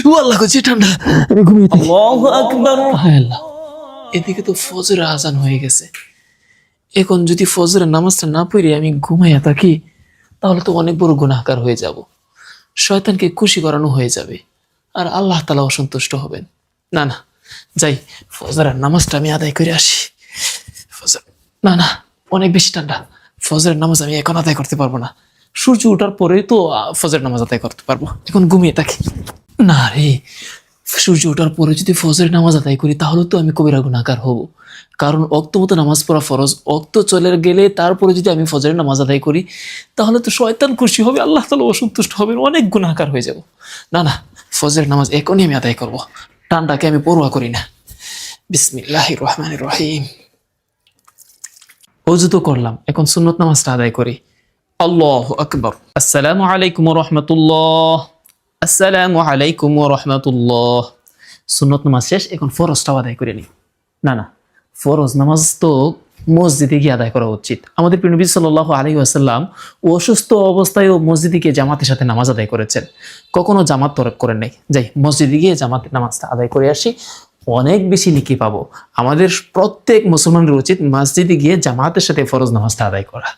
ও আল্লাহ গো, যে ঠান্ডা, আমি ঘুমিয়ে থাকি। আল্লাহু আকবার। হায় আল্লাহ, এদিকে তো ফজরের আজান হয়ে গেছে। এখন যদি ফজরের নামাজটা না পড়ে আমি ঘুমাইয়া থাকি, তাহলে তো অনেক বড় গুনাহগার হয়ে যাব। শয়তানকে খুশি করানো হয়ে যাবে, আর আল্লাহ তাআলা অসন্তুষ্ট হবেন। না না, যাই, ফজরের নামাজটা আমি আদায় করে আসি। ফজর, না না, অনেক বেশি ঠান্ডা। ফজরের নামাজ আমি এখন আদায় করতে পারবো না। সূর্য ওঠার পরেই তো ফজরের নামাজ আদায় করতে পারবো। এখন ঘুমিয়ে থাকি। না রে, সূর্য ওঠার পরে যদি ফজরের নামাজ আদায় করি, তাহলে তো আমি কবিরা গুনাহগার হব। কারণ অক্ত মতো নামাজ পড়া ফরজ। অক্ত চলে গেলে তারপরে যদি আমি ফজরের নামাজ আদায় করি, তাহলে তো শয়তান খুশি হবে, আল্লাহ তাআলা অসন্তুষ্ট হবেন, অনেক গুনাহগার হয়ে যাব। না না, ফজরের নামাজ এখনই আমি আদায় করব। ঠান্ডাকে আমি পরোয়া করি না। বিসমিল্লাহির রহমানির রহিম। ওযু তো করলাম, এখন সুন্নত নামাজটা আদায় করি। আল্লাহু আকবার। আসসালামু আলাইকুম ওয়া রাহমাতুল্লাহ। আসসালামু আলাইকুম ওয়া রাহমাতুল্লাহ। সুন্নত নামাজ শেষ, এখন ফরজটাও আদায় করে নিই। না না, ফরজ নামাজ তো মসজিদে গিয়ে আদায় করা উচিত। আমাদের প্রিয় নবী সাল্লাল্লাহু আলাইহি ওয়াসাল্লাম অসুস্থ অবস্থায়ও মসজিদে গিয়ে জামাতের সাথে নামাজ আদায় করেছেন, কখনো জামাত তরক করেন নাই। যাই, মসজিদে গিয়ে জামাতের নামাজটা আদায় করে আসি, অনেক বেশি নেকি পাবো। আমাদের প্রত্যেক মুসলমানের উচিত মসজিদে গিয়ে জামাতের সাথে ফরজ নামাজটা আদায় করা।